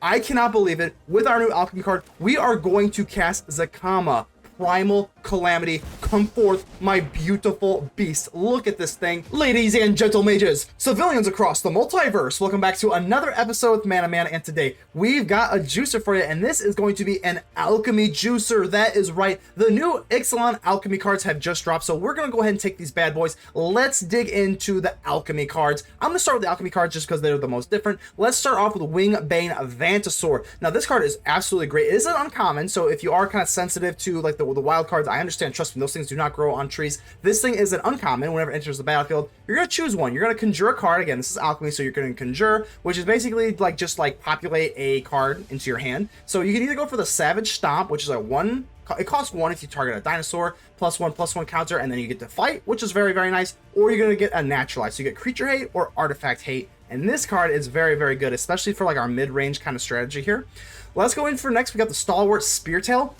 I cannot believe it. With our new Alchemy card, we are going to cast ZACAMA. Primal Calamity, come forth, my beautiful beast. Look at this thing. Ladies and gentle mages, civilians across the multiverse, welcome back to another episode with Man Man, and today we've got a juicer for you, and this is going to be an Alchemy juicer. That is right. The new Ixalli Alchemy cards have just dropped, so we're gonna go ahead and take these bad boys. Let's dig into the Alchemy cards. I'm gonna start with the Alchemy cards just because they're the most different. Let's start off with Wingbane Vantasaur. Now, this card is absolutely great. It is an uncommon, so if you are kind of sensitive to like the wild cards, I understand. Trust me, those things do not grow on trees. This thing is an uncommon. Whenever it enters the battlefield, you're gonna choose one. You're gonna conjure a card. Again, this is Alchemy, so you're gonna conjure, which is basically like just like populate a card into your hand. So you can either go for the Savage Stomp, which is a one. It costs 1 if you target a dinosaur, +1/+1 counter, and then you get to fight, which is very, very nice. Or you're gonna get a naturalize, so you get creature hate or artifact hate. And this card is very, very good, especially for like our mid-range kind of strategy here. Let's go in for next. We got the Stalwart Speartail.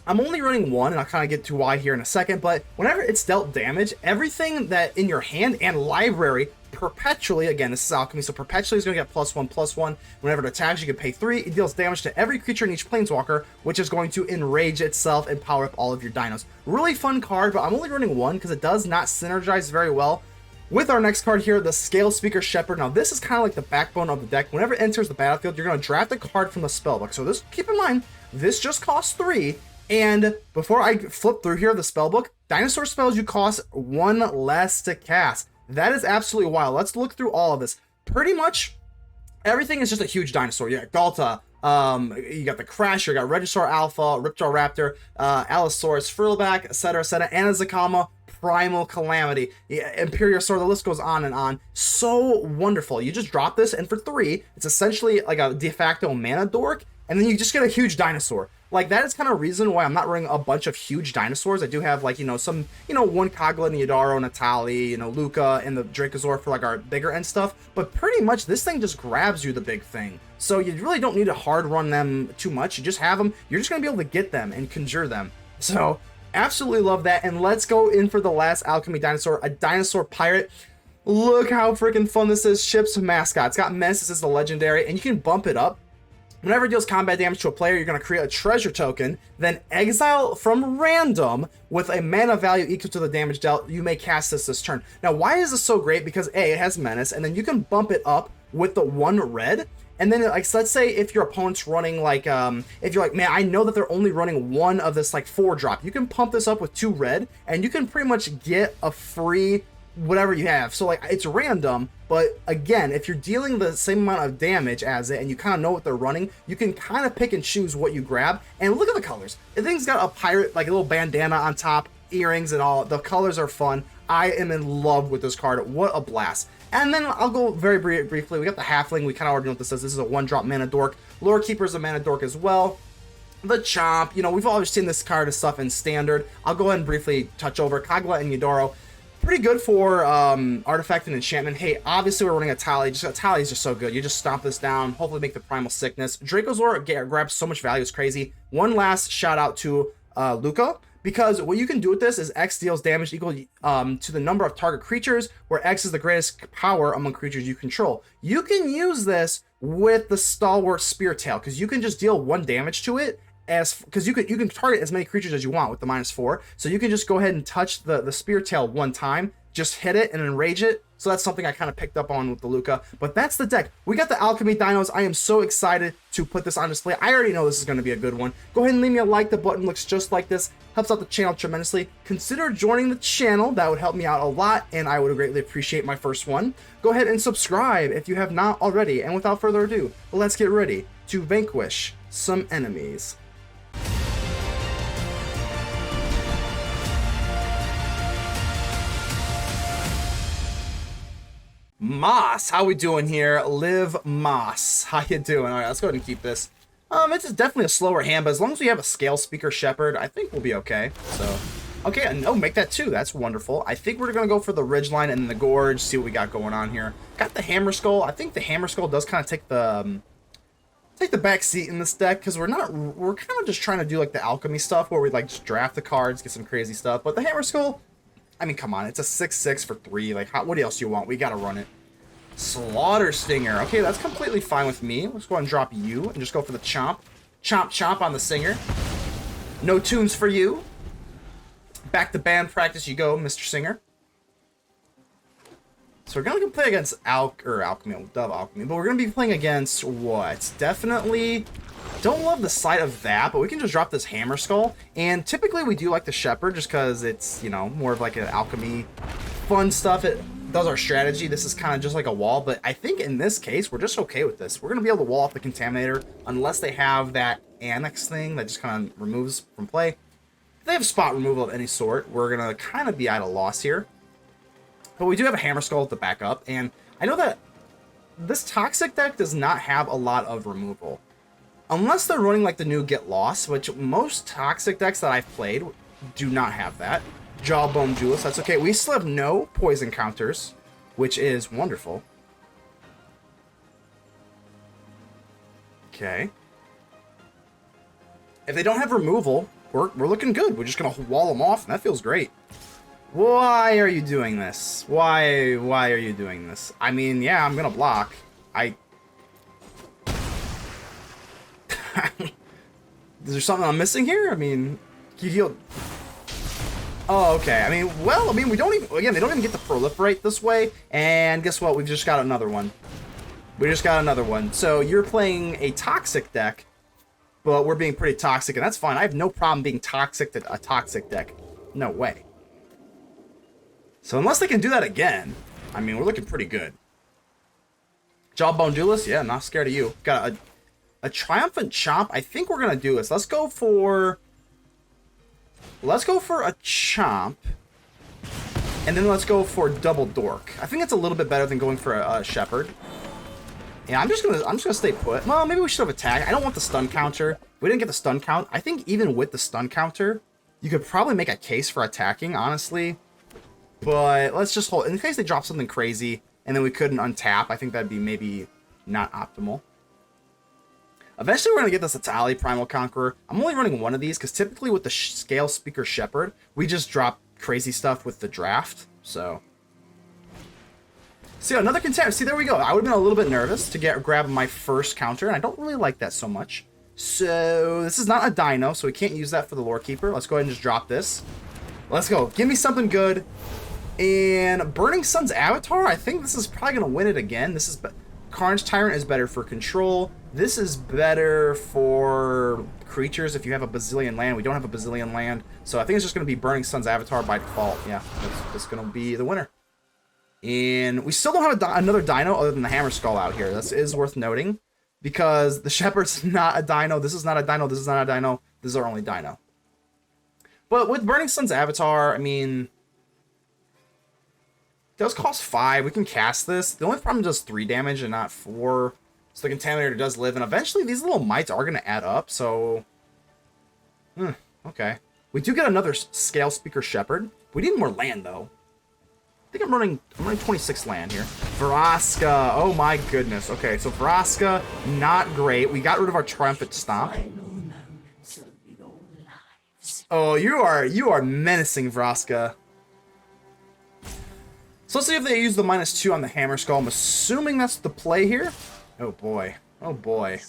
I'm only running one, and I'll kind of get to why here in a second, but whenever it's dealt damage, everything that in your hand and library perpetually, again, this is Alchemy, so perpetually is going to get +1/+1. Whenever it attacks, you can pay 3. It deals damage to every creature in each planeswalker, which is going to enrage itself and power up all of your dinos. Really fun card, but I'm only running one because it does not synergize very well with our next card here, the Scalespeaker Shepherd. Now, this is kind of like the backbone of the deck. Whenever it enters the battlefield, you're going to draft a card from the spellbook. So this, keep in mind, this just costs 3. And before I flip through here, the spellbook, dinosaur spells you cost 1 less to cast. That is absolutely wild. Let's look through all of this. Pretty much everything is just a huge dinosaur. You got Galta, you got the Crasher, you got Regisaur Alpha, Riptor Raptor, Allosaurus, Frillback, etc., and a ZACAMA, Primal Calamity, Imperiosaur, the list goes on and on. So wonderful. You just drop this, and for 3, it's essentially like a de facto mana dork, and then you just get a huge dinosaur. Like, that is kind of reason why I'm not running a bunch of huge dinosaurs. I do have, like, some, one Kogla and Yidaro and Etali, Lukka and the Dracosaur for, like, our bigger end stuff. But pretty much, this thing just grabs you the big thing. So you really don't need to hard run them too much. You just have them. You're just going to be able to get them and conjure them. So, absolutely love that. And let's go in for the last Alchemy dinosaur, a Dinosaur Pirate. Look how freaking fun this is. Ship's Mascot. It's got Menace. This is the legendary, and you can bump it up. Whenever it deals combat damage to a player, you're going to create a treasure token, then exile from random with a mana value equal to the damage dealt. You may cast this turn. Now, why is this so great? Because A, it has Menace, and then you can bump it up with the 1 red. And then, like, so let's say if your opponent's running, like, if you're like, man, I know that they're only running 1 of this, like, 4-drop. You can pump this up with 2 red, and you can pretty much get a free whatever you have. So, like, it's random, but again, if you're dealing the same amount of damage as it and you kind of know what they're running, you can kind of pick and choose what you grab. And look at the colors. The thing's got a pirate, like a little bandana on top, earrings and all. The colors are fun. I am in love with this card. What a blast. And then I'll go very briefly. We got the Halfling. We kind of already know what this is. This is a 1-drop mana dork. Lorekeeper is a mana dork as well. The Chomp, we've always seen this card as stuff in Standard. I'll go ahead and briefly touch over Kogla and Yidaro. Pretty good for artifact and enchantment. Hey, obviously we're running Etali. Etali is just so good. You just stomp this down, hopefully make the Primal Sickness. Dracosaur grabs so much value, it's crazy. One last shout out to Lukka, because what you can do with this is X deals damage equal to the number of target creatures, where X is the greatest power among creatures you control. You can use this with the Stalwart Speartail, because you can just deal 1 damage to it, because you can target as many creatures as you want with the -4, so you can just go ahead and touch the Speartail 1 time, just hit it and enrage it. So that's something I kind of picked up on with the Lukka. But that's the deck. We got the Alchemy dinos. I am so excited to put this on display. I already know this is going to be a good one. Go ahead and leave me a like. The button looks just like this. Helps out the channel tremendously. Consider joining the channel. That would help me out a lot, and I would greatly appreciate my first one. Go ahead and subscribe if you have not already. And without further ado, let's get ready to vanquish some enemies. Moss, how we doing here? Live Moss, how you doing? All right, let's go ahead and keep this. It's definitely a slower hand, but as long as we have a Scalespeaker Shepherd, I think we'll be okay. So, okay, no, make that 2. That's wonderful. I think we're gonna go for the Ridgeline and the Gorge. See what we got going on here. Got the Hammerskull. I think the Hammerskull does kind of take the back seat in this deck, because we're kind of just trying to do like the Alchemy stuff where we like just draft the cards, get some crazy stuff. But the Hammerskull, I mean, come on, it's a 6/6 for 3. Like, what else do you want? We gotta run it. Slaughter Stinger. Okay, that's completely fine with me. Let's go ahead and drop you and just go for the chomp. Chomp, chomp on the Singer. No tunes for you. Back to band practice you go, Mr. Singer. So we're going to play against Alchemy, Dove Alchemy, but we're going to be playing against what? Definitely don't love the sight of that, but we can just drop this Hammerskull. And typically we do like the Shepherd just because it's, you know, more of like an Alchemy fun stuff. It does our strategy. This is kind of just like a wall, but I think in this case, we're just okay with this. We're going to be able to wall off the Contaminator unless they have that Annex thing that just kind of removes from play. If they have spot removal of any sort, we're going to kind of be at a loss here. But we do have a Hammerskull to back up, and I know that this Toxic deck does not have a lot of removal. Unless they're running like the new Get Lost, which most Toxic decks that I've played do not have that. Jawbone Duelist, that's okay. We still have no poison counters, which is wonderful. Okay. If they don't have removal, we're looking good. We're just going to wall them off, and that feels great. Why are you doing this? Why are you doing this? I mean, yeah, I'm gonna block. Is there something I'm missing here? I mean, you heal. Oh, okay. I mean, well, we don't even, again, they don't even get to proliferate this way. And guess what? We've just got another one. We just got another one. So you're playing a Toxic deck, but we're being pretty toxic, and that's fine. I have no problem being toxic to a Toxic deck. No way. So unless they can do that again, I mean, we're looking pretty good. Jawbone Duelist, yeah, not scared of you. Got a Triumphant Chomp. I think we're gonna do this. Let's go for a Chomp, and then let's go for Double Dork. I think it's a little bit better than going for a Shepherd. Yeah, I'm just gonna stay put. Well, maybe we should have attacked. I don't want the stun counter. We didn't get the stun count. I think even with the stun counter, you could probably make a case for attacking, honestly. But let's just hold, in case they drop something crazy, and then we couldn't untap. I think that'd be maybe not optimal. Eventually, we're going to get this Etali Primal Conqueror. I'm only running one of these, because typically with the Scalespeaker Shepherd, we just drop crazy stuff with the draft. So, see, another contender. See, there we go. I would have been a little bit nervous to grab my first counter, and I don't really like that so much. So, this is not a Dino, so we can't use that for the Lorekeeper. Let's go ahead and just drop this. Let's go. Give me something good. And Burning Sun's Avatar, I think this is probably going to win it again. This is Carnage Tyrant is better for control. This is better for creatures if you have a bazillion land. We don't have a bazillion land. So I think it's just going to be Burning Sun's Avatar by default. Yeah, that's going to be the winner. And we still don't have another Dino other than the Hammerskull out here. This is worth noting. Because the Shepherd's not a Dino. This is not a Dino. This is not a Dino. This is our only Dino. But with Burning Sun's Avatar, I mean, it does cost 5. We can cast this. The only problem does 3 damage and not 4. So the Contaminator does live. And eventually these little mites are going to add up. So, okay. We do get another Scalespeaker Shepherd. We need more land, though. I think I'm running 26 land here. Vraska. Oh, my goodness. Okay, so Vraska, not great. We got rid of our Triumphant Stomp. Oh, you are menacing, Vraska. So let's see if they use the -2 on the Hammerskull. I'm assuming that's the play here. Oh boy. Oh boy.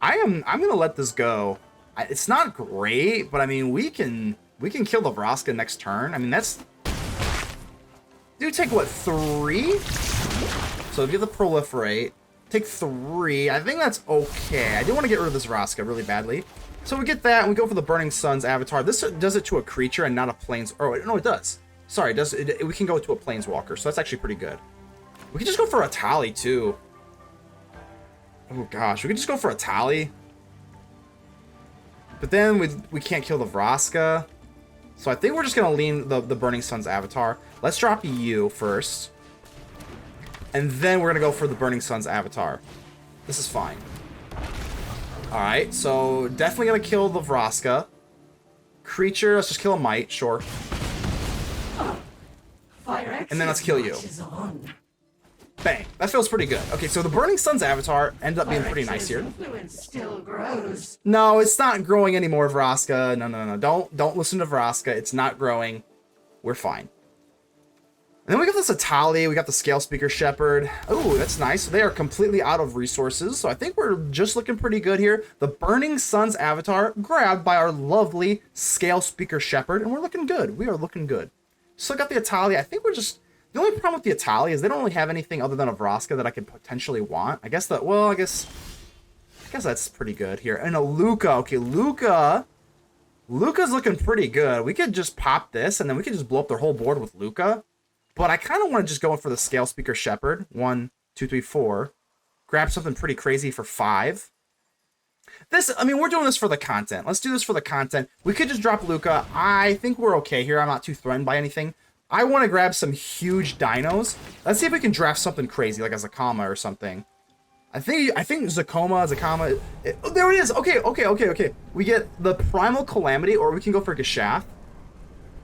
I'm gonna let this go. It's not great, but I mean we can kill the Vraska next turn. I mean that's do take what 3? So give the proliferate. Take 3. I think that's okay. I do want to get rid of this Vraska really badly. So we get that, and we go for the Burning Sun's Avatar. This does it to a creature and not a planes. Oh, no, it does. Sorry, we can go to a Planeswalker, so that's actually pretty good. We can just go for Etali, too. Oh, gosh. We could just go for Etali. But then we can't kill the Vraska. So I think we're just going to lean the Burning Sun's Avatar. Let's drop you first. And then we're going to go for the Burning Sun's Avatar. This is fine. Alright, so definitely going to kill the Vraska. Creature, let's just kill a Mite, sure. And then let's kill you. Bang. That feels pretty good. Okay, so the Burning Sun's Avatar ended up being pretty nice here. No, it's not growing anymore, Vraska. No. Don't listen to Vraska. It's not growing. We're fine. And then we got this Etali, we got the Scalespeaker Shepherd. Oh, that's nice. They are completely out of resources, so I think we're just looking pretty good here. The Burning Sun's avatar grabbed by our lovely Scalespeaker Shepherd, and we're looking good. We are looking good. Still got the Etali. I think we're just... The only problem with the Etali is they don't really have anything other than a Vraska that I could potentially want. I guess that... Well, I guess that's pretty good here. And a Lukka. Okay, Lukka's looking pretty good. We could just pop this, and then we could just blow up their whole board with Lukka. But I kind of want to just go in for the Scalespeaker Shepherd. 1, 2, 3, 4. Grab something pretty crazy for 5. I mean, we're doing this for the content. Let's do this for the content. We could just drop Lukka. I think we're okay here. I'm not too threatened by anything. I want to grab some huge dinos. Let's see if we can draft something crazy, like a ZACAMA or something. I think ZACAMA. Oh, there it is. Okay. We get the Primal Calamity, or we can go for Gishath.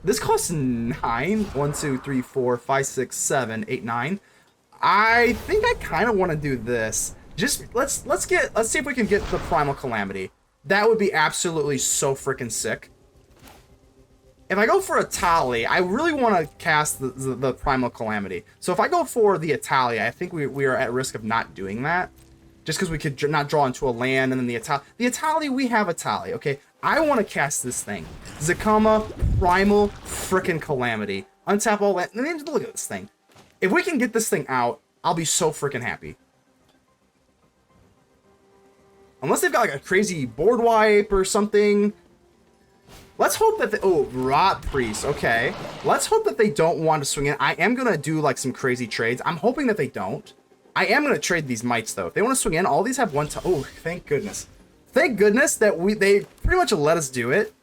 This costs 9. 1, 2, 3, 4, 5, 6, 7, 8, 9. I think I kind of want to do this. Just let's see if we can get the Primal Calamity. That would be absolutely so freaking sick. If I go for Etali, I really want to cast the Primal Calamity. So if I go for the Etali, I think we are at risk of not doing that. Just because we could not draw into a land, and then the Etali. The Etali, we have Etali, okay? I want to cast this thing. ZACAMA Primal frickin' Calamity. Untap all land. Look at this thing. If we can get this thing out, I'll be so freaking happy. Unless they've got like a crazy board wipe or something. Let's hope that oh, Rot Priest, okay. Let's hope that they don't want to swing in. I am going to do like some crazy trades. I'm hoping that they don't. I am going to trade these mites though. If they want to swing in, all these have one time. Oh, thank goodness. Thank goodness that they pretty much let us do it.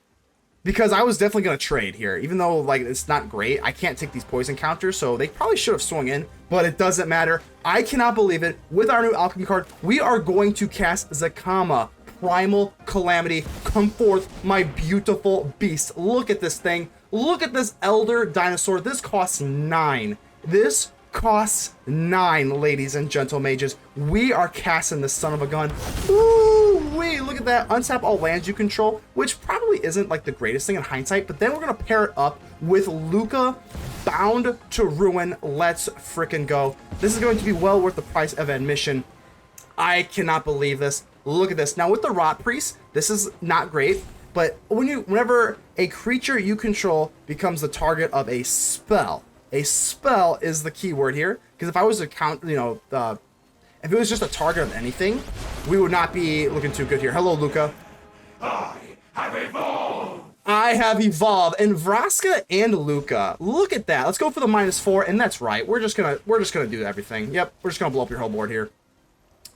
Because I was definitely going to trade here. Even though like it's not great. I can't take these poison counters. So they probably should have swung in. But it doesn't matter. I cannot believe it. With our new Alchemy card, we are going to cast ZACAMA Primal Calamity. Come forth, my beautiful beast. Look at this thing. Look at this Elder Dinosaur. This costs 9. This costs 9, ladies and gentle mages. We are casting this son of a gun. Ooh, wait, look at that. Untap all lands you control, which probably isn't like the greatest thing in hindsight, but then we're going to pair it up with Lukka, Bound to Ruin. Let's frickin' go. This is going to be well worth the price of admission. I cannot believe this. Look at this. Now with the Rot Priest, this is not great, but whenever a creature you control becomes the target of a spell is the key word here. Because if I was to count, if it was just a target of anything, we would not be looking too good here. Hello, Lukka. I have evolved. I have evolved. And Vraska and Lukka. Look at that. Let's go for the -4, and that's right. We're just gonna do everything. Yep, we're just gonna blow up your whole board here.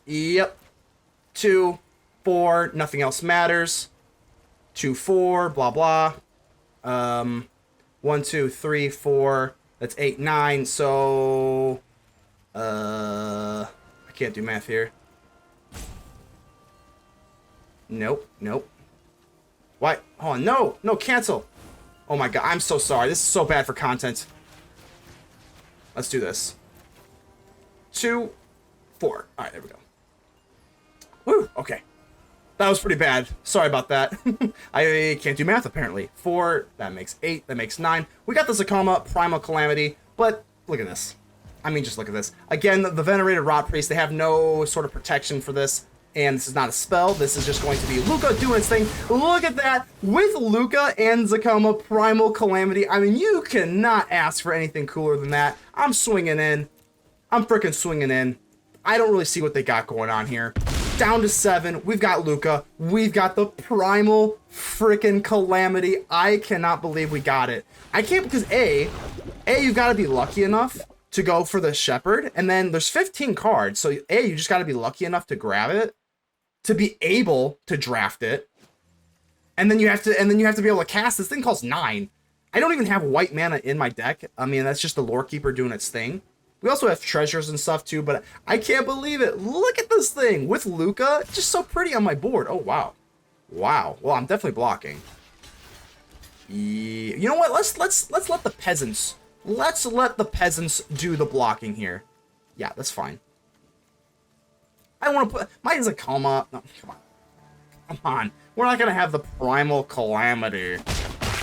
Yep. 2, 4, nothing else matters. 2, 4, blah blah. 1, 2, 3, 4. That's 8, 9. So, I can't do math here. Nope. What? Oh no, cancel. Oh my god, I'm so sorry. This is so bad for content. Let's do this. 2, 4. All right, there we go. Woo, okay. That was pretty bad. Sorry about that. I can't do math, apparently. 4, that makes 8, that makes 9. We got the ZACAMA Primal Calamity, but look at this. I mean, just look at this. Again, the Venerated Rot Priest, they have no sort of protection for this, and this is not a spell. This is just going to be Lukka doing its thing. Look at that. With Lukka and ZACAMA Primal Calamity, I mean, you cannot ask for anything cooler than that. I'm swinging in. I'm freaking swinging in. I don't really see what they got going on here. Down to 7. We've got Lukka. We've got the Primal freaking Calamity. I cannot believe we got it. I can't because A, you got to be lucky enough to go for the Shepherd, and then there's 15 cards. So A, you just got to be lucky enough to grab it, to be able to draft it, and then you have to be able to cast. This thing costs 9. I don't even have white mana in my deck. I mean, that's just the Lorekeeper doing its thing. We also have treasures and stuff too, but I can't believe it. Look at this thing with Lukka. Just so pretty on my board. Oh, wow. Wow. Well, I'm definitely blocking. Yeah. You know what? Let's let the peasants. Let's let the peasants do the blocking here. Yeah, that's fine. I don't want to put... Mine is a ZACAMA. No, come on. Come on. We're not going to have the Primal Calamity.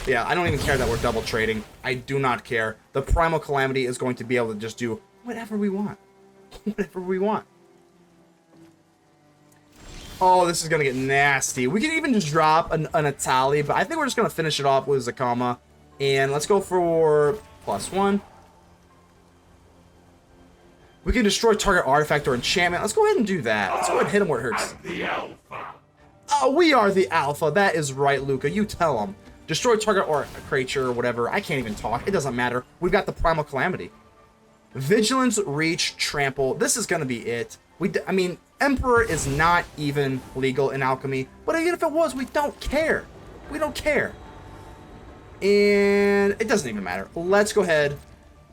Yeah, I don't even care that we're double trading. I do not care. The Primal Calamity is going to be able to just do whatever we want. Whatever we want. Oh, this is going to get nasty. We can even just drop an Etali, but I think we're just going to finish it off with ZACAMA. And let's go for +1. We can destroy target artifact or enchantment. Let's go ahead and do that. Let's go ahead and hit him where it hurts. The alpha. Oh, we are the alpha. That is right, Lukka. You tell him. Destroy target or creature or whatever. I can't even talk. It doesn't matter. We've got the Primal Calamity. Vigilance, Reach, Trample. This is going to be it. I mean, Emperor is not even legal in Alchemy. But even if it was, we don't care. We don't care. And it doesn't even matter. Let's go ahead.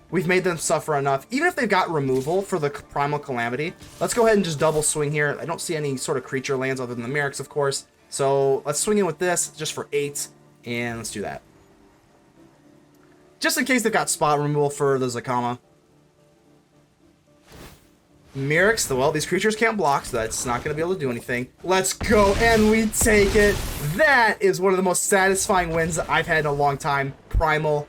We've made them suffer enough. Even if they've got removal for the Primal Calamity, let's go ahead and just double swing here. I don't see any sort of creature lands other than the Merrick's, of course. So let's swing in with this just for 8. And let's do that. Just in case they've got spot removal for the ZACAMA. Merrick's, well, these creatures can't block, so that's not going to be able to do anything. Let's go, and we take it. That is one of the most satisfying wins I've had in a long time. Primal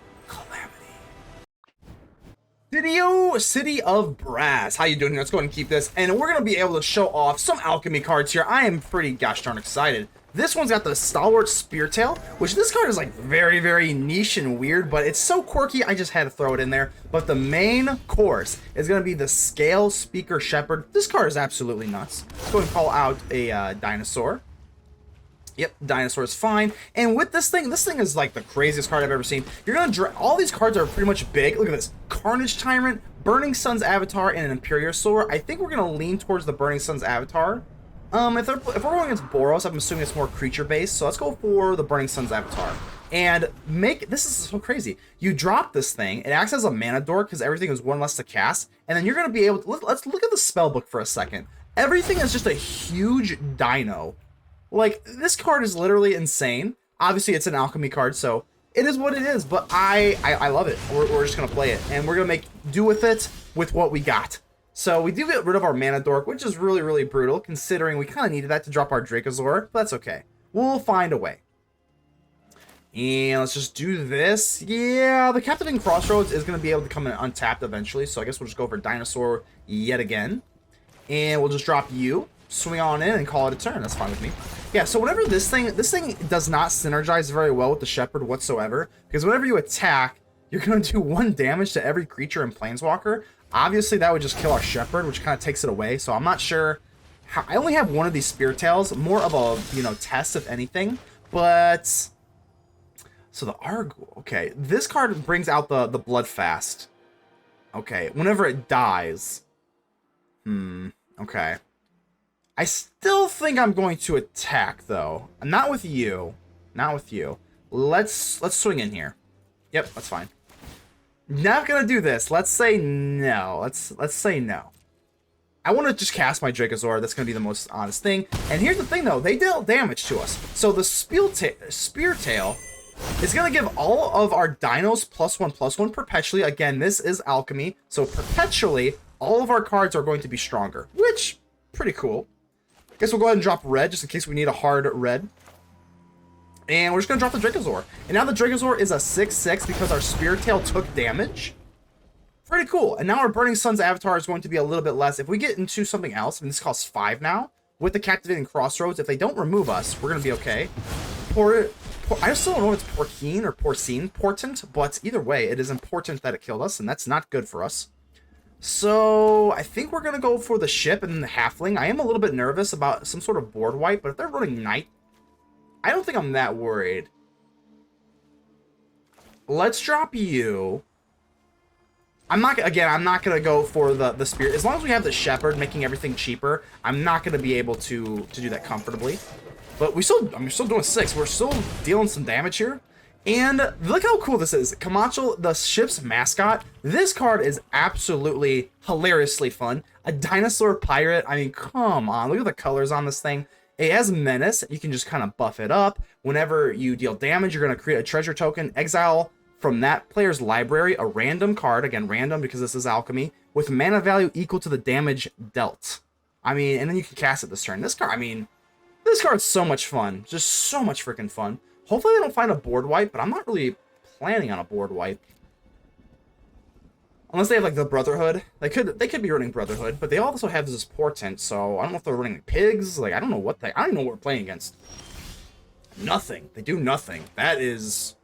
City of Brass. How you doing here? Let's go ahead and keep this. And we're going to be able to show off some Alchemy cards here. I am pretty gosh darn excited. This one's got the Stalwart Speartail, which this card is like very, very niche and weird, but it's so quirky, I just had to throw it in there. But the main course is going to be the Scalespeaker Shepherd. This card is absolutely nuts. Let's go and call out a dinosaur. Yep, dinosaur is fine. And with this thing is like the craziest card I've ever seen. You're going to all these cards are pretty much big. Look at this. Carnage Tyrant, Burning Sun's Avatar, and an Imperiosaur. I think we're going to lean towards the Burning Sun's Avatar. If we're going against Boros, I'm assuming it's more creature-based, so let's go for the Burning Sun's Avatar. And this is so crazy. You drop this thing, it acts as a mana dork because everything is 1 less to cast, and then you're going to be able to, let's look at the spell book for a second. Everything is just a huge dino. Like, this card is literally insane. Obviously, it's an Alchemy card, so it is what it is, but I love it. We're just going to play it, and we're going to make do with it with what we got. So we do get rid of our mana dork, which is really, really brutal, considering we kind of needed that to drop our Dracosaur, but that's okay. We'll find a way. And let's just do this. Yeah, the Captivating Crossroads is going to be able to come in untapped eventually, so I guess we'll just go for Dinosaur yet again. And we'll just drop you, swing on in, and call it a turn. That's fine with me. Yeah, so whenever this thing does not synergize very well with the Shepherd whatsoever, because whenever you attack, you're going to do 1 damage to every creature in Planeswalker. Obviously, that would just kill our Shepherd, which kind of takes it away. So I'm not sure. I only have 1 of these Speartails, more of a test if anything. But so the Argo. Okay, this card brings out the Bloodfast. Okay, whenever it dies. Okay. I still think I'm going to attack though. Not with you. Not with you. Let's swing in here. Yep, that's fine. Not gonna do this. Let's say no. Let's say no. I want to just cast my Dracosaur. That's gonna be the most honest thing. And here's the thing, though. They dealt damage to us. So the Speartail is gonna give all of our dinos +1/+1 perpetually. Again, this is Alchemy, so perpetually all of our cards are going to be stronger, which pretty cool. Guess we'll go ahead and drop red just in case we need a hard red. And we're just going to drop the Dracosaur. And now the Dracosaur is a 6/6 because our Speartail took damage. Pretty cool. And now our Burning Sun's Avatar is going to be a little bit less. If we get into something else, and this costs 5 now, with the Captivating Crossroads, if they don't remove us, we're going to be okay. I still don't know if it's Porkeen or Porcine, Portent, but either way, it is important that it killed us, and that's not good for us. So I think we're going to go for the ship and the Halfling. I am a little bit nervous about some sort of board wipe, but if they're running Knight, I don't think I'm that worried. Let's drop you. I'm not going to go for the Spirit. As long as we have the Shepherd making everything cheaper, I'm not going to be able to do that comfortably. But I'm still doing 6. We're still dealing some damage here. And look how cool this is. Kamachal, the ship's mascot. This card is absolutely hilariously fun. A dinosaur pirate. I mean, come on. Look at the colors on this thing. It has Menace. You can just kind of buff it up. Whenever you deal damage, you're going to create a treasure token. Exile from that player's library a random card. Again, random because this is Alchemy. With mana value equal to the damage dealt. I mean, and then you can cast it this turn. This card, I mean, this card's so much fun. Just so much freaking fun. Hopefully they don't find a board wipe, but I'm not really planning on a board wipe. Unless they have like the Brotherhood. They could be running Brotherhood, but they also have this Portent, so I don't know if they're running pigs. Like I don't know what I don't even know what we're playing against. Nothing. They do nothing. That is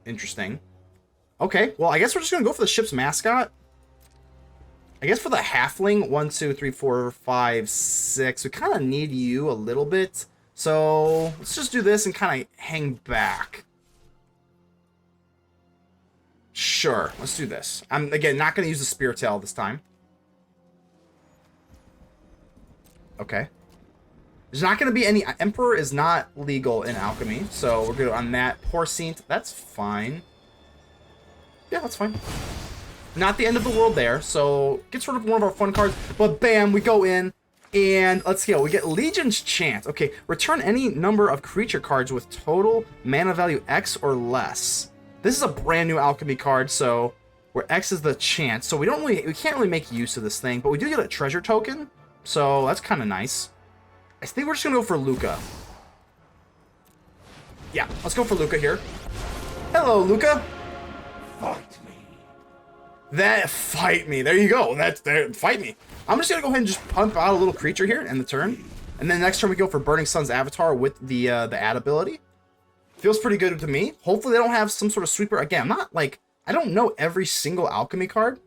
interesting. Okay, well I guess we're just gonna go for the ship's mascot. I guess for the halfling, 1, 2, 3, 4, 5, 6. We kind of need you a little bit. So let's just do this and kind of hang back. Sure, let's do this. I'm, again, not going to use the Speartail this time. Okay. There's not going to be any... Emperor is not legal in Alchemy, so we're good on that. Porcine, that's fine. Yeah, that's fine. Not the end of the world there, so gets rid of one of our fun cards. But bam, we go in, and let's go. We get Legion's Chant. Okay, return any number of creature cards with total mana value X or less. This is a brand new Alchemy card, so where X is the chance. So we can't really make use of this thing, but we do get a treasure token, so that's kind of nice. I think we're just gonna go for Lukka. Yeah, let's go for Lukka here. Hello, Lukka. Fight me. Fight me. There you go. Fight me. I'm just gonna go ahead and just pump out a little creature here in the turn, and then next turn we go for Burning Sun's Avatar with the add ability. Feels pretty good to me. Hopefully they don't have some sort of sweeper. Again, I'm not like, I don't know every single Alchemy card,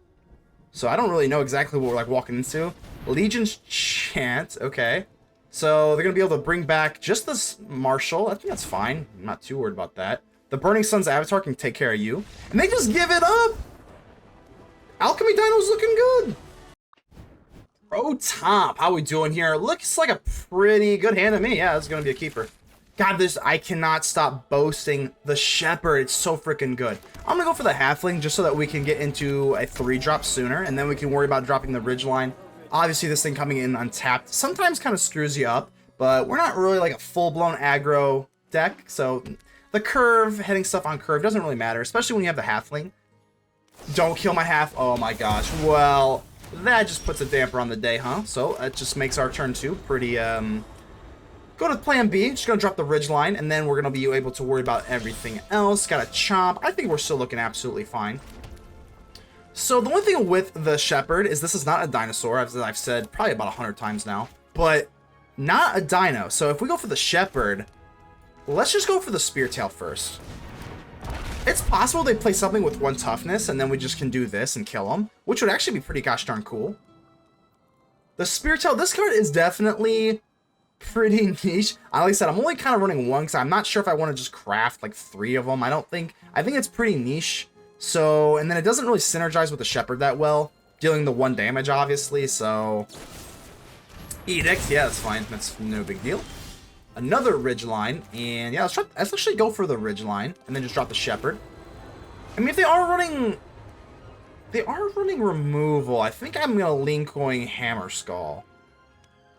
so I don't really know exactly what we're like walking into. Legion's Chant, okay. So they're gonna be able to bring back just this Marshal. I think that's fine. I'm not too worried about that. The Burning Sun's Avatar can take care of you. And they just give it up! Alchemy Dino's looking good! Pro Top, how we doing here? Looks like a pretty good hand to me. Yeah, this is gonna be a keeper. God, I cannot stop boasting the Shepherd. It's so freaking good. I'm gonna go for the Halfling just so that we can get into a 3-drop sooner, and then we can worry about dropping the Ridgeline. Obviously, this thing coming in untapped sometimes kind of screws you up, but we're not really like a full-blown aggro deck, so the curve, hitting stuff on curve doesn't really matter, especially when you have the Halfling. Don't kill my half. Oh my gosh. Well, that just puts a damper on the day, huh? So that just makes our turn 2 pretty, Go to plan B, just gonna drop the Ridgeline, and then we're gonna be able to worry about everything else. Got a Chomp. I think we're still looking absolutely fine. So the one thing with the Shepherd is this is not a dinosaur, as I've said probably about 100 times now, but not a dino. So if we go for the Shepherd, let's just go for the Speartail first. It's possible they play something with 1 toughness, and then we just can do this and kill them, which would actually be pretty gosh darn cool. The Speartail, this card is definitely pretty niche. Like I said, I'm only kind of running 1 because I'm not sure if I want to just craft like 3 of them. I think it's pretty niche. So, and then it doesn't really synergize with the Shepherd that well, dealing the 1 damage obviously. So, Edict, yeah, that's fine. That's no big deal. Another Ridgeline, and yeah, let's actually go for the Ridgeline and then just drop the Shepherd. I mean, if they are running removal, I think I'm gonna Kogla Hammerskull.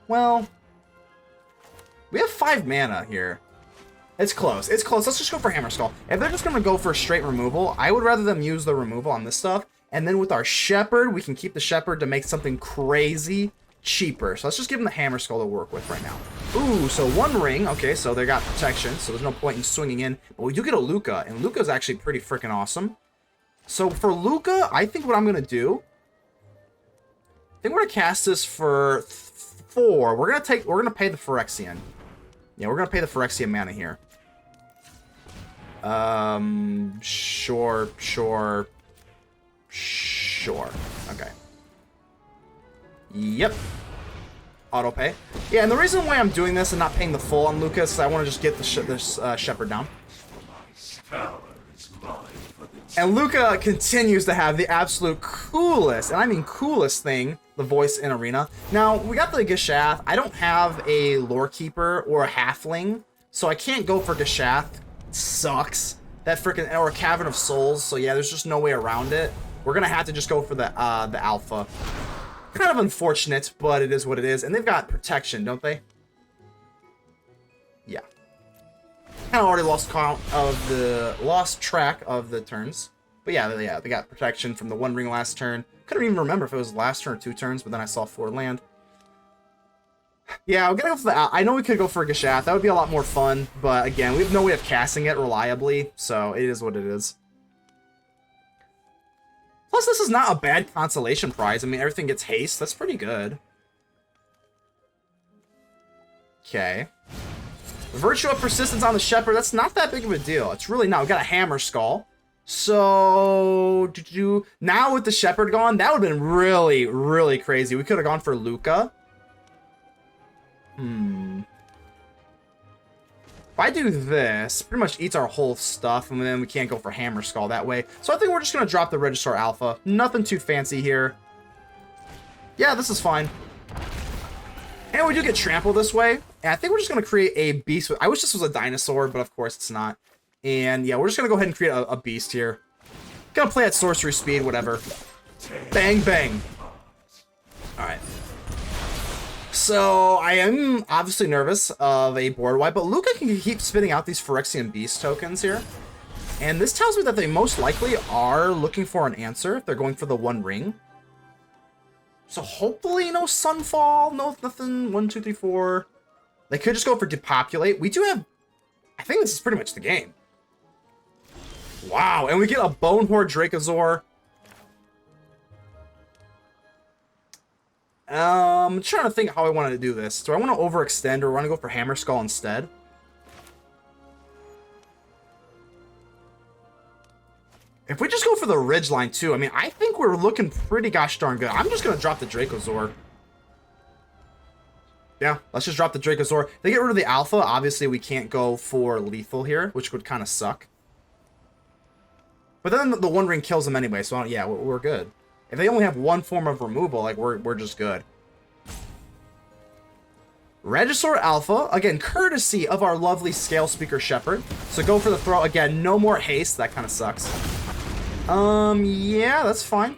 Well, we have 5 mana here. It's close. It's close. Let's just go for Hammerskull. If they're just going to go for straight removal, I would rather them use the removal on this stuff. And then with our Shepherd, we can keep the Shepherd to make something crazy cheaper. So let's just give them the Hammerskull to work with right now. Ooh, so 1 ring. Okay, so they got protection, so there's no point in swinging in. But we do get a Lukka, and Lukka's actually pretty freaking awesome. So for Lukka, I think what I'm going to do, I think we're going to cast this for 4. We're going to pay the Phyrexian. Yeah, we're going to pay the Phyrexian mana here. Sure. Okay. Yep. Auto pay. Yeah, and the reason why I'm doing this and not paying the full on Lukka is I want to just get this Shepherd down. And Lukka continues to have the absolute coolest, and I mean coolest thing, the voice in Arena. Now, we got the Gishath. I don't have a Lorekeeper or a Halfling, so I can't go for Gishath. It sucks. That freaking, or a Cavern of Souls, so yeah, there's just no way around it. We're gonna have to just go for the Alpha. Kind of unfortunate, but it is what it is. And they've got protection, don't they? Yeah. Kind of already lost track of the turns. But yeah, they got protection from the 1 ring last turn. Couldn't even remember if it was last turn or 2 turns, but then I saw 4 land. Yeah, I'm gonna go for the... I know we could go for Gishath. That would be a lot more fun. But again, we have no way of casting it reliably. So it is what it is. Plus, this is not a bad consolation prize. I mean, everything gets haste. That's pretty good. Okay. Virtue of Persistence on the Shepherd. That's not that big of a deal. It's really not. We got a Hammerskull. So, now with the Shepherd gone, that would have been really, really crazy. We could have gone for Lukka. If I do this, pretty much eats our whole stuff, and then we can't go for Hammerskull that way. So I think we're just going to drop the Regisaur Alpha. Nothing too fancy here. Yeah, this is fine. And we do get trampled this way. And I think we're just going to create a beast. I wish this was a dinosaur, but of course it's not. And yeah, we're just going to go ahead and create a beast here. Gonna play at sorcery speed, whatever. Bang, bang. Alright. So, I am obviously nervous of a board wipe, but Lukka can keep spitting out these Phyrexian Beast tokens here. And this tells me that they most likely are looking for an answer if they're going for the One Ring. So hopefully no Sunfall, no nothing, 1, 2, 3, 4. They could just go for Depopulate. We do have, I think this is pretty much the game. Wow, and we get a Bonehoard Dracosaur. I'm trying to think how I want to do this. Do I want to overextend or want to go for Hammerskull instead? If we just go for the Ridgeline too, I mean, I think we're looking pretty gosh darn good. I'm just going to drop the Dracosaur. Yeah, let's just drop the Dracosaur. If they get rid of the Alpha, obviously we can't go for lethal here, which would kind of suck. But then the One Ring kills them anyway, so yeah, we're good. If they only have one form of removal, like, we're just good. Regisaur Alpha, again, courtesy of our lovely Scalespeaker Shepherd. So go for the throw. Again, no more haste. That kind of sucks. Yeah, that's fine.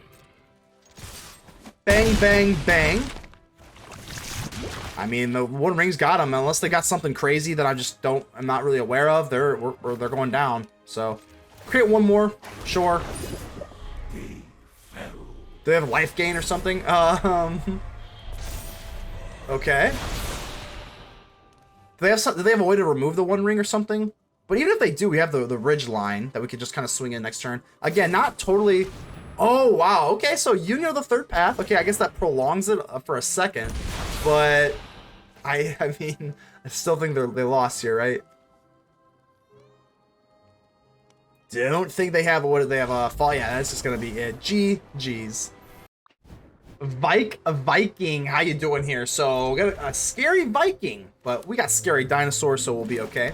Bang, bang, bang. I mean, the One Ring's got them. Unless they got something crazy that I'm not really aware of, they're going down. So, create one more. Sure. Do they have life gain or something? Okay. Do they have a way to remove the One Ring or something? But even if they do, we have the Ridgeline that we could just kind of swing in next turn. Again, not totally... Oh, wow. Okay, so Union of the Third Path. Okay, I guess that prolongs it for a second. But I mean, I still think they lost here, right? Don't think they have... What do they have? Fall? Yeah, that's just going to be it. GG's. Viking, how you doing here? So, we got a scary Viking, but we got scary dinosaurs, so we'll be okay.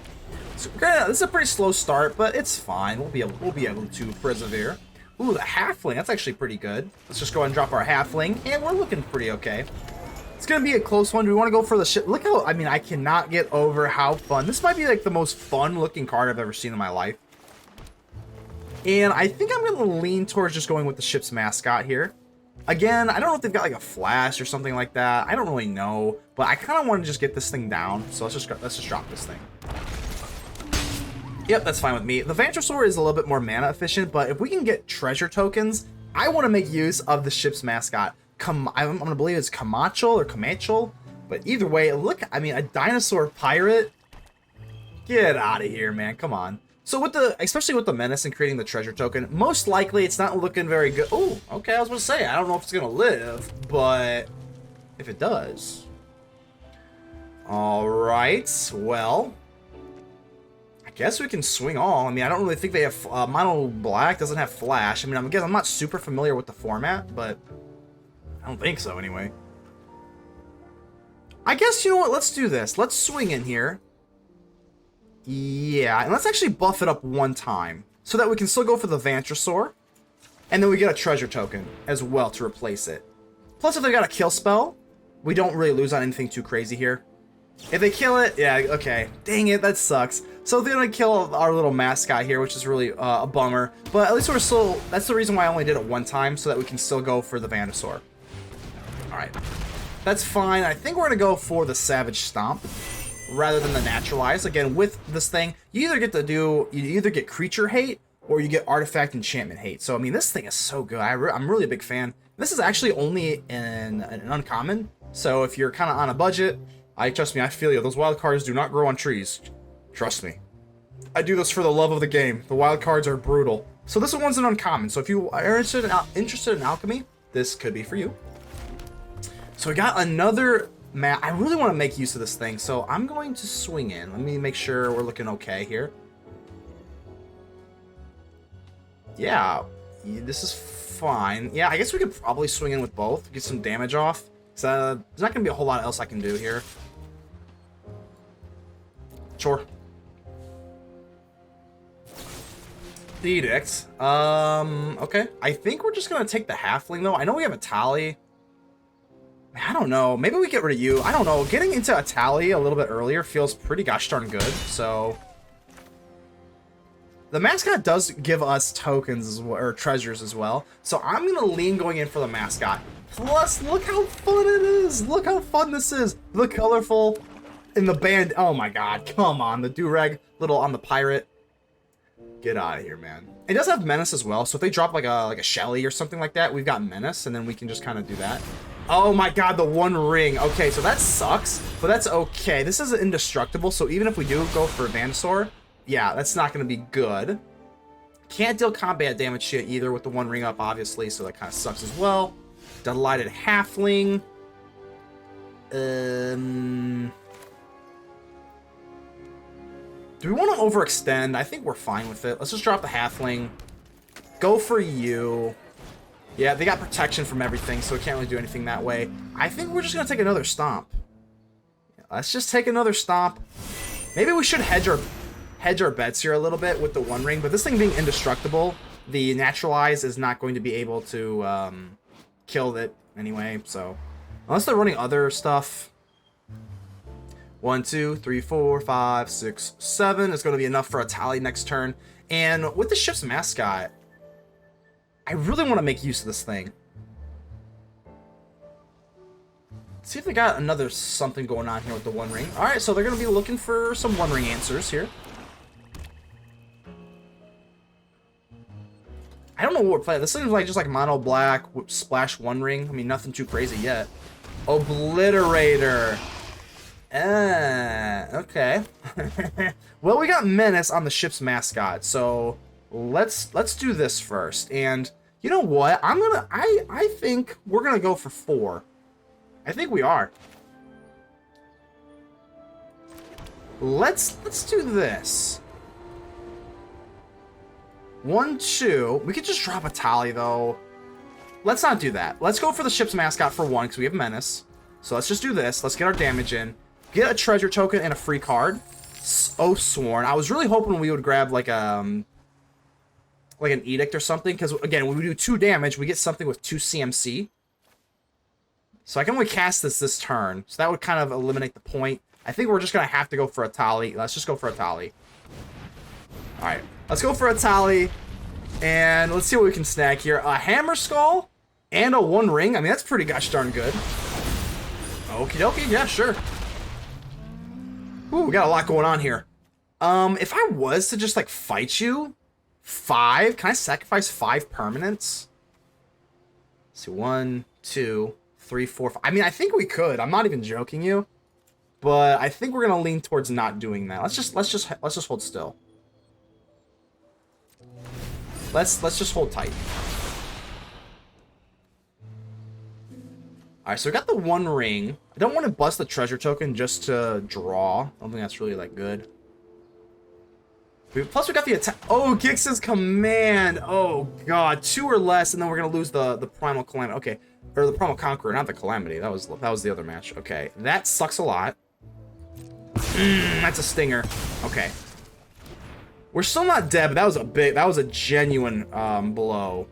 So, this is a pretty slow start, but it's fine. We'll be able to persevere. Ooh, the Halfling, that's actually pretty good. Let's just go ahead and drop our Halfling, and we're looking pretty okay. It's gonna be a close one. Do we want to go for the ship? Look how, I mean, I cannot get over how fun. This might be like the most fun looking card I've ever seen in my life. And I think I'm gonna lean towards just going with the ship's mascot here. Again, I don't know if they've got like a flash or something like that. I don't really know, but I kind of want to just get this thing down. So let's just drop this thing. Yep, that's fine with me. The Vantasaur is a little bit more mana efficient, but if we can get treasure tokens, I want to make use of the ship's mascot. I'm gonna believe it's Kamachal or Kamachal, but either way, look, I mean, a dinosaur pirate. Get out of here, man. Come on. So especially with the menace and creating the treasure token, most likely it's not looking very good. Oh, okay, I was gonna say, I don't know if it's gonna live, but if it does. All right, well, I guess we can swing all. I mean, I don't really think they have, Mono Black doesn't have flash. I mean, I'm not super familiar with the format, but I don't think so anyway. I guess, you know what, let's do this. Let's swing in here. Yeah, and let's actually buff it up one time so that we can still go for the Vantasaur, and then we get a treasure token as well to replace it. Plus, if they got a kill spell, we don't really lose on anything too crazy here. If they kill it, yeah, okay. Dang it, that sucks. So they're gonna kill our little mascot here, which is really a bummer. But at least we're still, that's the reason why I only did it one time, so that we can still go for the Vantasaur. Alright, that's fine. I think we're gonna go for the Savage Stomp rather than the Naturalize. Again, with this thing, you either get creature hate or you get artifact enchantment hate. So I mean, this thing is so good. I'm really a big fan. This is actually only an uncommon, so if you're kind of on a budget Trust me, I feel you. Those wild cards do not grow on trees. Trust me. I do this for the love of the game. The wild cards are brutal. So this one's an uncommon. So if you are interested in alchemy, this could be for you. So we got another map. I really want to make use of this thing, so I'm going to swing in. Let me make sure we're looking okay here. Yeah, this is fine. Yeah, I guess we could probably swing in with both, get some damage off. So there's not going to be a whole lot else I can do here. Sure. The Edict. Okay. I think we're just going to take the Halfling, though. I know we have Etali. I don't know. Maybe we get rid of you. I don't know. Getting into Etali a little bit earlier feels pretty gosh darn good. So the Mascot does give us tokens as well, or treasures as well. So I'm going to lean going in for the Mascot. Plus, look how fun it is. Look how fun this is. Look colorful in the band. Oh my god. Come on. The do-rag little on the pirate. Get out of here, man. It does have Menace as well. So if they drop like a Shelly or something like that, we've got Menace, and then we can just kind of do that. Oh my god, the one ring. Okay, so that sucks, but that's okay. This is indestructible, so even if we do go for Vantasaur, yeah, that's not going to be good. Can't deal combat damage to it either with the one ring up, obviously, so that kind of sucks as well. Delighted Halfling. Do we want to overextend? I think we're fine with it. Let's just drop the Halfling. Go for you. Yeah, they got protection from everything, so we can't really do anything that way. I think we're just going to take another Stomp. Yeah, let's just take another Stomp. Maybe we should hedge our bets here a little bit with the One Ring, but this thing being indestructible, the Naturalize is not going to be able to kill it anyway, so... Unless they're running other stuff... 1, 2, 3, 4, 5, 6, 7 is going to be enough for Etali next turn. And with the ship's Mascot, I really want to make use of this thing. Let's see if they got another something going on here with the One Ring. Alright, so they're going to be looking for some One Ring answers here. I don't know what we're playing. This seems like just like mono black, splash One Ring. I mean, nothing too crazy yet. Obliterator. Okay. Well, we got Menace on the ship's Mascot, so let's do this first. And you know what? I think we're gonna go for 4. I think we are. Let's do this. 1, 2. We could just drop Etali though. Let's not do that. Let's go for the ship's Mascot for 1 because we have Menace. So let's just do this. Let's get our damage in. Get a treasure token and a free card. Oh, Sworn. I was really hoping we would grab like an Edict or something, because again, when we do 2 damage, we get something with 2 CMC. So I can only cast this turn, so that would kind of eliminate the point. I think we're just gonna have to go for Etali. Let's just go for Etali. All right, let's go for Etali, and let's see what we can snag here. A Hammerskull and a One Ring. I mean, that's pretty gosh darn good. Okie dokie, yeah, sure. Ooh, we got a lot going on here. If I was to just, like, fight you, 5, can I sacrifice 5 permanents? Let's see, 1, 2, 3, 4, 5. I mean, I think we could. I'm not even joking you, but I think we're gonna lean towards not doing that. Let's just hold still. Let's just hold tight. Alright, so we got the One Ring. I don't want to bust the treasure token just to draw. I don't think that's really, like, good. Plus, we got the attack. Oh, Gix's Command. Oh, God. 2 or less, and then we're going to lose the Primal Calamity. Okay. Or the Primal Conqueror, not the Calamity. That was the other match. Okay. That sucks a lot. That's a stinger. Okay. We're still not dead, but that was a genuine blow.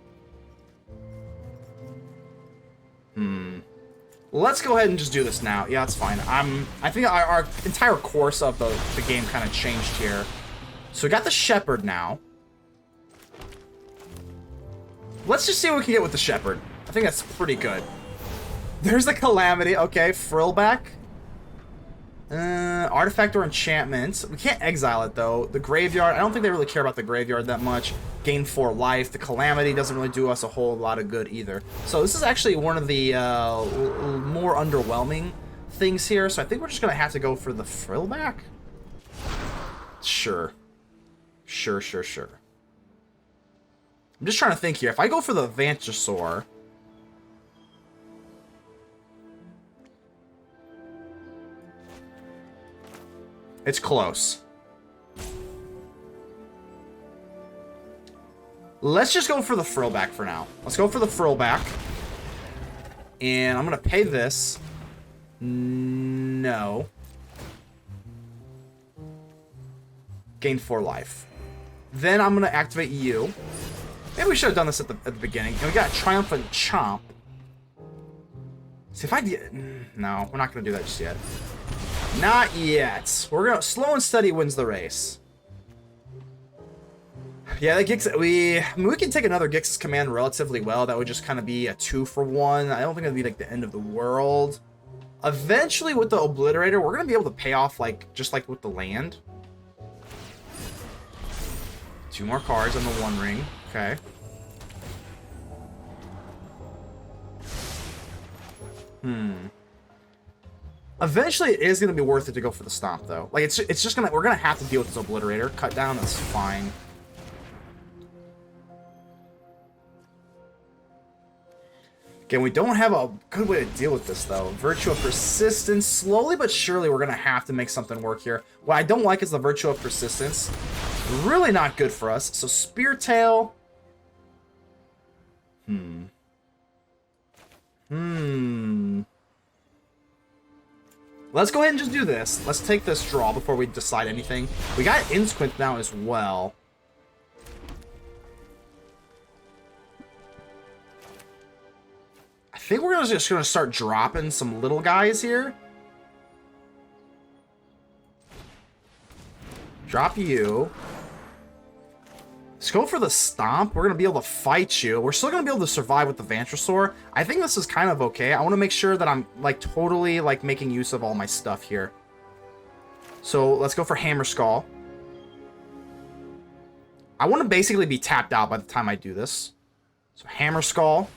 Let's go ahead and just do this now. Yeah, that's fine. I think our entire course of the game kind of changed here. So we got the Shepherd now. Let's just see what we can get with the Shepherd. I think that's pretty good. There's the Calamity. Okay, Frillback. Artifact or enchantment. We can't exile it though. The Graveyard, I don't think they really care about the Graveyard that much. Gain 4 life. The Calamity doesn't really do us a whole lot of good either. So this is actually one of the more underwhelming things here, so I think we're just gonna have to go for the Frillback. Sure. Sure. I'm just trying to think here. If I go for the Vantasaur, it's close. Let's just go for the Frillback for now. Let's go for the Frillback. And I'm going to pay this. No. Gain 4 life. Then I'm going to activate you. Maybe we should have done this at the beginning. And we got Triumphant Chomp. See if I get... No, we're not going to do that just yet. Not yet. We're going to... Slow and steady wins the race. Yeah, that Gix... we can take another Gix's command relatively well. That would just kind of be a 2-for-1. I don't think it'd be like the end of the world. Eventually, with the Obliterator, we're going to be able to pay off like just like with the land. 2 more cards on the One Ring. Okay. Eventually, it is going to be worth it to go for the Stomp, though. Like, it's just going to... We're going to have to deal with this Obliterator. Cut down, that's fine. Again, we don't have a good way to deal with this, though. Virtue of Persistence. Slowly but surely, we're going to have to make something work here. What I don't like is the Virtue of Persistence. Really not good for us. So, Speartail. Let's go ahead and just do this. Let's take this draw before we decide anything. We got Itzquinth now as well. I think we're just going to start dropping some little guys here. Drop you. Let's go for the Stomp. We're going to be able to fight you. We're still going to be able to survive with the Vantasaur. I think this is kind of okay. I want to make sure that I'm like totally like making use of all my stuff here. So let's go for Hammerskull. I want to basically be tapped out by the time I do this. So Hammerskull.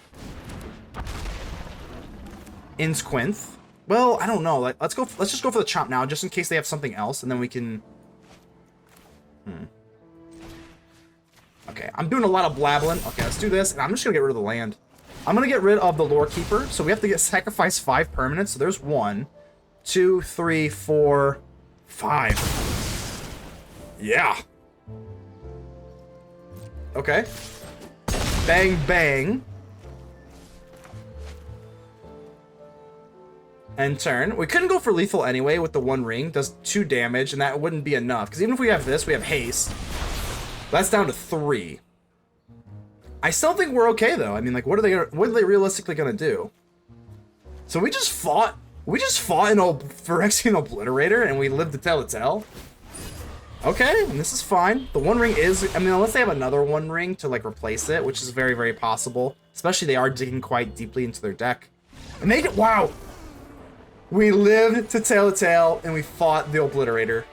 Itzquinth. Well, I don't know. Like, let's just go for the Chomp now, just in case they have something else, and then we can. Okay, I'm doing a lot of blabbling. Okay, let's do this, and I'm just gonna get rid of the land. I'm gonna get rid of the Lorekeeper, so we have to sacrifice 5 permanents. So there's 1, 2, 3, 4, 5. Yeah. Okay. Bang, bang. End turn. We couldn't go for lethal anyway with the One Ring. Does 2 damage, and that wouldn't be enough. Because even if we have this, we have haste. That's down to 3. I still think we're okay, though. I mean, like, what are they realistically gonna do? So we just fought an Phyrexian Obliterator, and we lived to tell the tale. Okay, and this is fine. The One Ring is... I mean, unless they have another One Ring to, like, replace it, which is very, very possible. Especially they are digging quite deeply into their deck. And they... Wow! We lived to tell the tale, and we fought the Obliterator.